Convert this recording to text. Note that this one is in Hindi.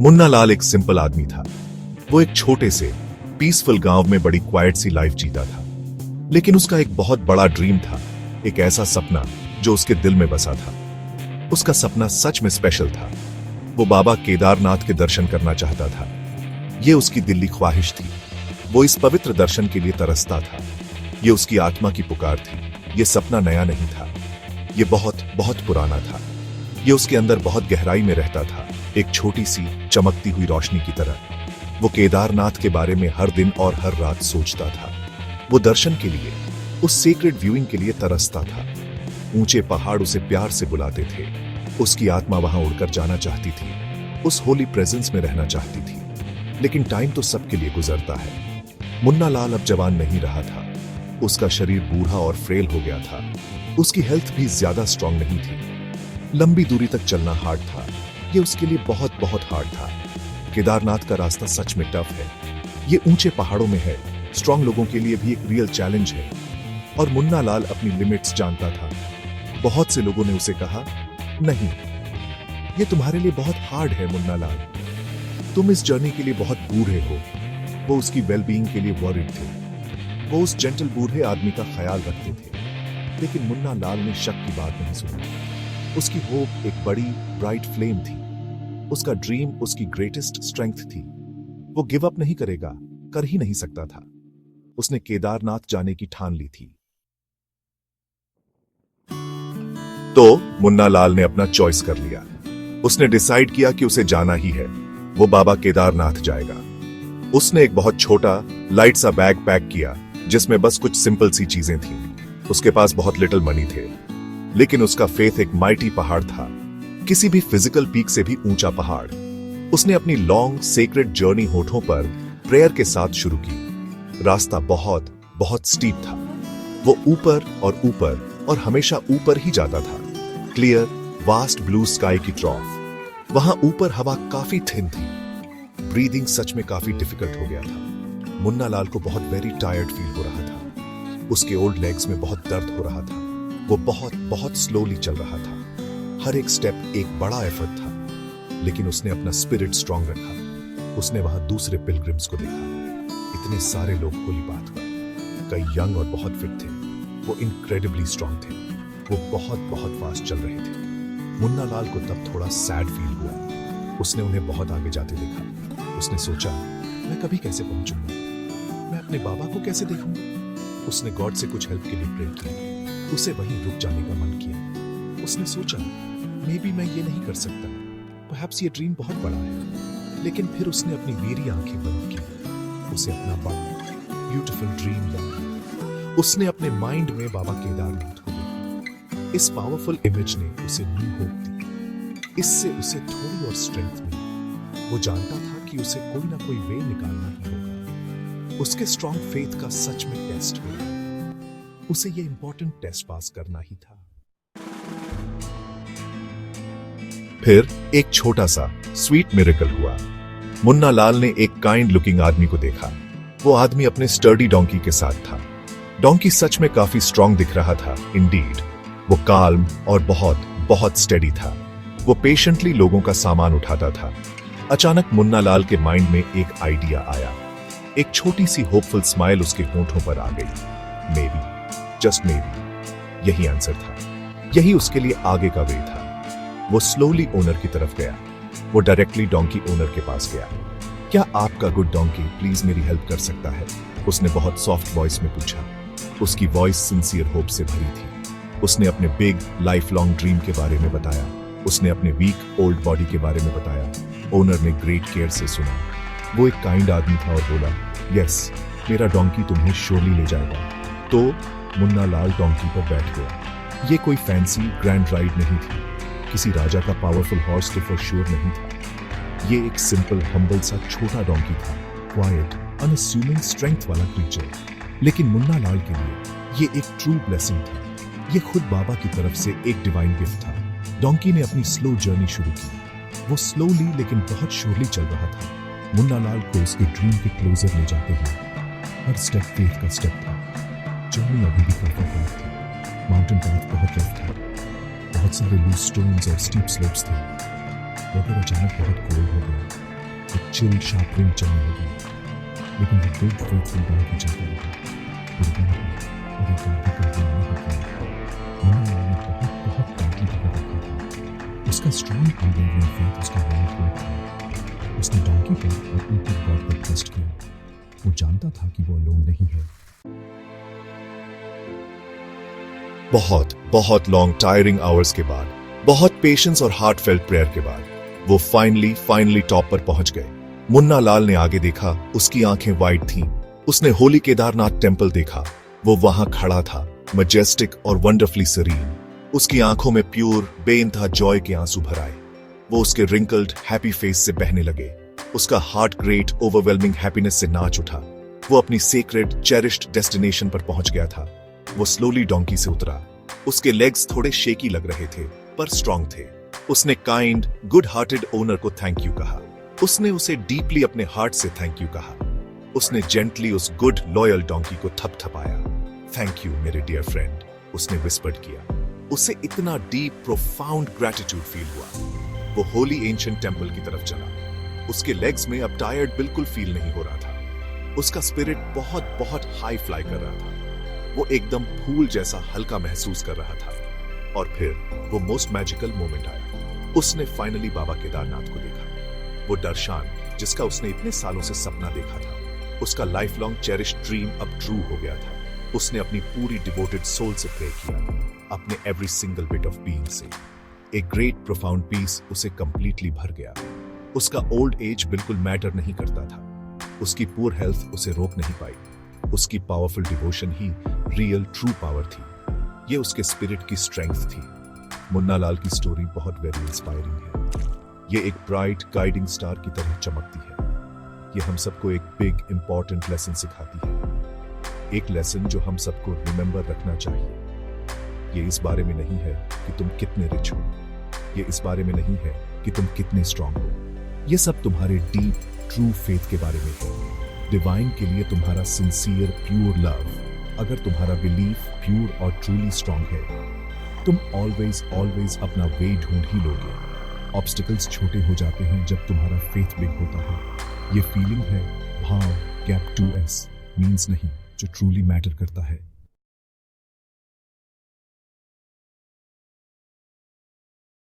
मुन्ना लाल एक सिंपल आदमी था। वो एक छोटे से पीसफुल गांव में बड़ी क्वाइट सी लाइफ जीता था, लेकिन उसका एक बहुत बड़ा ड्रीम था, एक ऐसा सपना जो उसके दिल में बसा था। उसका सपना सच में स्पेशल था। वो बाबा केदारनाथ के दर्शन करना चाहता था। ये उसकी दिली ख्वाहिश थी। वो इस पवित्र दर्शन के लिए तरसता था। ये उसकी आत्मा की पुकार थी। ये सपना नया नहीं था, ये बहुत बहुत पुराना था। ये उसके अंदर बहुत गहराई में रहता था, एक छोटी सी चमकती हुई रोशनी की तरह। वो केदारनाथ के बारे में हर दिन और हर रात सोचता था। वो दर्शन के लिए, उस सीक्रेट व्यूइंग के लिए तरसता था। ऊंचे पहाड़ उसे प्यार से बुलाते थे। उसकी आत्मा वहां उड़कर जाना चाहती थी, उस होली प्रेजेंस में रहना चाहती थी। लेकिन टाइम तो सबके लिए गुजरता है। मुन्ना लाल अब जवान नहीं रहा था। उसका शरीर बूढ़ा और फ्रेल हो गया था। उसकी हेल्थ भी ज्यादा स्ट्रांग नहीं थी। लंबी दूरी तक चलना हार्ड था। ये उसके लिए बहुत बहुत हार्ड था। केदारनाथ का रास्ता सच में टफ है। ये ऊंचे पहाड़ों में है, स्ट्रांग लोगों के लिए भी एक रियल चैलेंज है। और मुन्ना लाल अपनी लिमिट्स जानता था। बहुत से लोगों ने उसे कहा, नहीं, ये तुम्हारे लिए बहुत हार्ड है मुन्ना लाल, तुम इस जर्नी के लिए बहुत बूढ़े हो। वो उसकी वेलबीइंग के लिए वॉरिड थे। वो उस जेंटल बूढ़े आदमी का ख्याल रखते थे। लेकिन मुन्ना लाल ने शक की बात नहीं सुनी। उसकी होप एक बड़ी ब्राइट फ्लेम थी। उसका ड्रीम उसकी ग्रेटेस्ट स्ट्रेंथ थी। वो गिव अप नहीं करेगा, कर ही नहीं सकता था। उसने केदारनाथ जाने की ठान ली थी। तो मुन्ना लाल ने अपना चॉइस कर लिया। उसने डिसाइड किया कि उसे जाना ही है। वो बाबा केदारनाथ जाएगा। उसने एक बहुत छोटा लाइट सा बैग पैक किया, जिसमें बस कुछ सिंपल सी चीजें थीं। उसके पास बहुत लिटिल मनी थे, लेकिन उसका फेथ एक माइटी पहाड़ था, किसी भी फिजिकल पीक से भी ऊंचा पहाड़। उसने अपनी लॉन्ग सेक्रेड जर्नी होठों पर प्रेयर के साथ शुरू की। रास्ता बहुत बहुत स्टीप था। वो ऊपर और हमेशा ऊपर ही जाता था। क्लियर वास्ट ब्लू स्काई की ट्रॉफ। वहां ऊपर हवा काफी थिन थी। ब्रीदिंग सच में काफी डिफिकल्ट हो गया था। मुन्ना लाल को बहुत वेरी टायर्ड फील हो रहा था। उसके ओल्ड लेग्स में बहुत दर्द हो रहा था। वो बहुत बहुत स्लोली चल रहा था। हर एक स्टेप एक बड़ा एफर्ट था, लेकिन उसने अपना स्पिरिट स्ट्रांग रखा। उसने वहां दूसरे पिलग्रिम्स को देखा। इतने सारे लोग होली पाथ पर, कई यंग और बहुत फिट थे। वो इनक्रेडिबली स्ट्रांग थे। वो बहुत बहुत फास्ट चल रहे थे। मुन्ना लाल को तब थोड़ा सैड फील हुआ। उसने उन्हें बहुत आगे जाते देखा। उसने सोचा, मैं कभी कैसे पहुंचूंगा? मैं अपने बाबा को कैसे देखूंगा? उसने गॉड से कुछ हेल्प के लिए प्रे किया। उसे वहीं रुक जाने का मन किया। उसने सोचा, मे बी मैं ये नहीं कर सकता, परहैप्स ये ड्रीम बहुत बड़ा है। लेकिन फिर उसने अपनी मेरी आंखें बंद की। उसे अपना बड़ा ब्यूटीफुल ड्रीम याद। उसने अपने माइंड में बाबा केदारनाथ को देखा। इस पावरफुल इमेज ने उसे न्यू होप दी। इससे उसे थोड़ी और स्ट्रेंथ मिली। वो जानता था कि उसे कोई ना कोई वे निकालना ही होगा। उसके स्ट्रॉन्ग फेथ का सच में टेस्ट होगा। उसे ये इंपॉर्टेंट टेस्ट पास करना ही था। फिर एक छोटा सा स्वीट मिरेकल हुआ। मुन्ना लाल ने एक काइंड लुकिंग आदमी को देखा। वो आदमी अपने स्टर्डी डोंकी के साथ था। डोंकी सच में काफी स्ट्रांग दिख रहा था। इंडीड वो काल्म और बहुत बहुत स्टेडी था। वो पेशेंटली लोगों का सामान उठाता था। अचानक मुन्ना लाल के माइंड में एक आइडिया आया। एक छोटी सी होपफुल स्माइल उसके होठों पर आ गई। May be, just may be, यही आंसर था। यही उसके लिए आगे का वे था। वो स्लोली ओनर की तरफ गया। वो डायरेक्टली डोंकी ओनर के पास गया। क्या आपका गुड डोंकी प्लीज मेरी हेल्प कर सकता है? उसने बहुत सॉफ्ट वॉइस में पूछा। उसकी वॉइस सिंसियर होप से भरी थी। उसने अपने बिग लाइफ लॉन्ग ड्रीम के बारे में बताया। उसने अपने वीक ओल्ड बॉडी के बारे में बताया। ओनर ने ग्रेट केयर से सुना। वो एक काइंड आदमी था और बोला, यस, मेरा डोंकी तुम्हें श्योरली ले जाएगा। तो मुन्ना लाल डोंकी पर बैठ गया। ये कोई फैंसी ग्रैंड राइड नहीं थी। किसी राजा का पावरफुल हॉर्स तो फॉर श्योर नहीं था। ये एक सिंपल हम्बल सा छोटा डोंकी था। क्वाइट अनअस्यूमिंग स्ट्रेंथ वाला क्रीचर। लेकिन मुन्ना लाल के लिए ये एक ट्रू ब्लेसिंग था। ये खुद बाबा की तरफ से एक डिवाइन गिफ्ट था। डोंकी ने अपनी स्लो जर्नी शुरू की। वो स्लोली लेकिन बहुत श्योरली चल रहा था। मुन्ना लाल को उसके ड्रीम के क्लोजर ले जाते हुए। हर स्टेप फेथ का स्टेप था। जर्नी अभी भी काफी थी। माउंटेन पाथ बहुत रफ था। बहुत सारे लूज स्टोन्स और स्टीप स्लोप्स थे। वेदर अचानक बहुत कोल्ड हो गया। एक चिल शार्प चलने लगी, लेकिन वो बिग फेथफुल डॉगी चलता रहा। दुर्गा और एक आगे कंट्रोल नहीं होती। मुन्ना लाल ने बहुत बहुत टाइटली पकड़ रखा था। उसका स्ट्रॉन्ग अनवेवरिंग फेथ उसका रॉन्ग होप था। उसने डॉगी पर और ऊपर गॉड पर ट्रस्ट किया। वो जानता था कि वो अलोन नहीं है। बहुत बहुत लॉन्ग टायरिंग आवर्स के बाद, बहुत पेशेंस और हार्टफेल्ट प्रेयर के बाद वो फाइनली टॉप पर पहुंच गए। मुन्ना लाल ने आगे देखा, उसकी आंखें वाइड थीं। उसने होली केदारनाथ टेम्पल देखा। वो वहां खड़ा था, मैजेस्टिक और वंडरफुली सरीन। उसकी आंखों में प्योर बेइंतहा जॉय के आंसू भर आए। वो उसके रिंकल्ड हैप्पी फेस से बहने लगे। उसका हार्ट ग्रेट ओवरवेलमिंग हैप्पीनेस से नाच उठा। वो अपनी सीक्रेट चेरिश्ड डेस्टिनेशन पर पहुंच गया था। वो स्लोली डोंकी से उतरा। उसके लेग्स थोड़े शेकी लग रहे थे, पर स्ट्रांग थे। उसने काइंड गुड हार्टेड ओनर को थैंक यू कहा। उसने उसे डीपली अपने हार्ट से थैंक यू कहा। उसने जेंटली उस गुड लॉयल डोंकी को थपथपाया। थैंक यू मेरे डियर फ्रेंड, उसने विस्पर्ड किया। उसे इतना डीप प्रोफाउंड ग्रेटिट्यूड फील हुआ। वो होली एंशिएंट टेंपल की तरफ चला। उसके लेग्स में अब टायर्ड बिल्कुल फील नहीं हो रहा था। उसका स्पिरिट बहुत बहुत हाई फ्लाई कर रहा था। वो एकदम फूल जैसा हल्का महसूस कर रहा था। और फिर वो मोस्ट मैजिकल मोमेंट आया। उसने फाइनली बाबा केदारनाथ को देखा। वो दर्शन जिसका उसने इतने सालों से सपना देखा था, उसका लाइफ लॉन्ग चेरिश्ड ड्रीम अब ट्रू हो गया था। उसने अपनी पूरी डिवोटेड सोल से प्रे किया, अपने every single bit of being से। एक ग्रेट प्रोफाउंड पीस उसे कंप्लीटली भर गया। उसका ओल्ड एज बिल्कुल मैटर नहीं करता था। उसकी पुअर हेल्थ उसे रोक नहीं पाई। उसकी पावरफुल डिवोशन ही रियल ट्रू पावर थी। ये उसके स्पिरिट की स्ट्रेंथ थी। मुन्ना लाल की स्टोरी बहुत वेरी इंस्पायरिंग है। ये एक ब्राइट गाइडिंग स्टार की तरह चमकती है। ये हम सबको एक बिग इंपॉर्टेंट लेसन सिखाती है। एक लेसन जो हम सबको रिमेंबर रखना चाहिए। ये इस बारे में नहीं है कि तुम कितने रिच हो। ये इस बारे में नहीं है कि तुम कितने स्ट्रांग हो। ये सब तुम्हारे डीप ट्रू फेथ के बारे में है। डिवाइन के लिए तुम्हारा सिंसियर प्योर लव। अगर तुम्हारा बिलीफ प्योर और ट्रूली स्ट्रांग है, तुम ऑलवेज अपना वे ढूंढ ही लोगे। ऑब्स्टिकल्स छोटे हो जाते हैं जब तुम्हारा फेथ बिग होता है। ये फीलिंग है भाव गैप 2S मीन्स नहीं, जो ट्रूली मैटर करता है।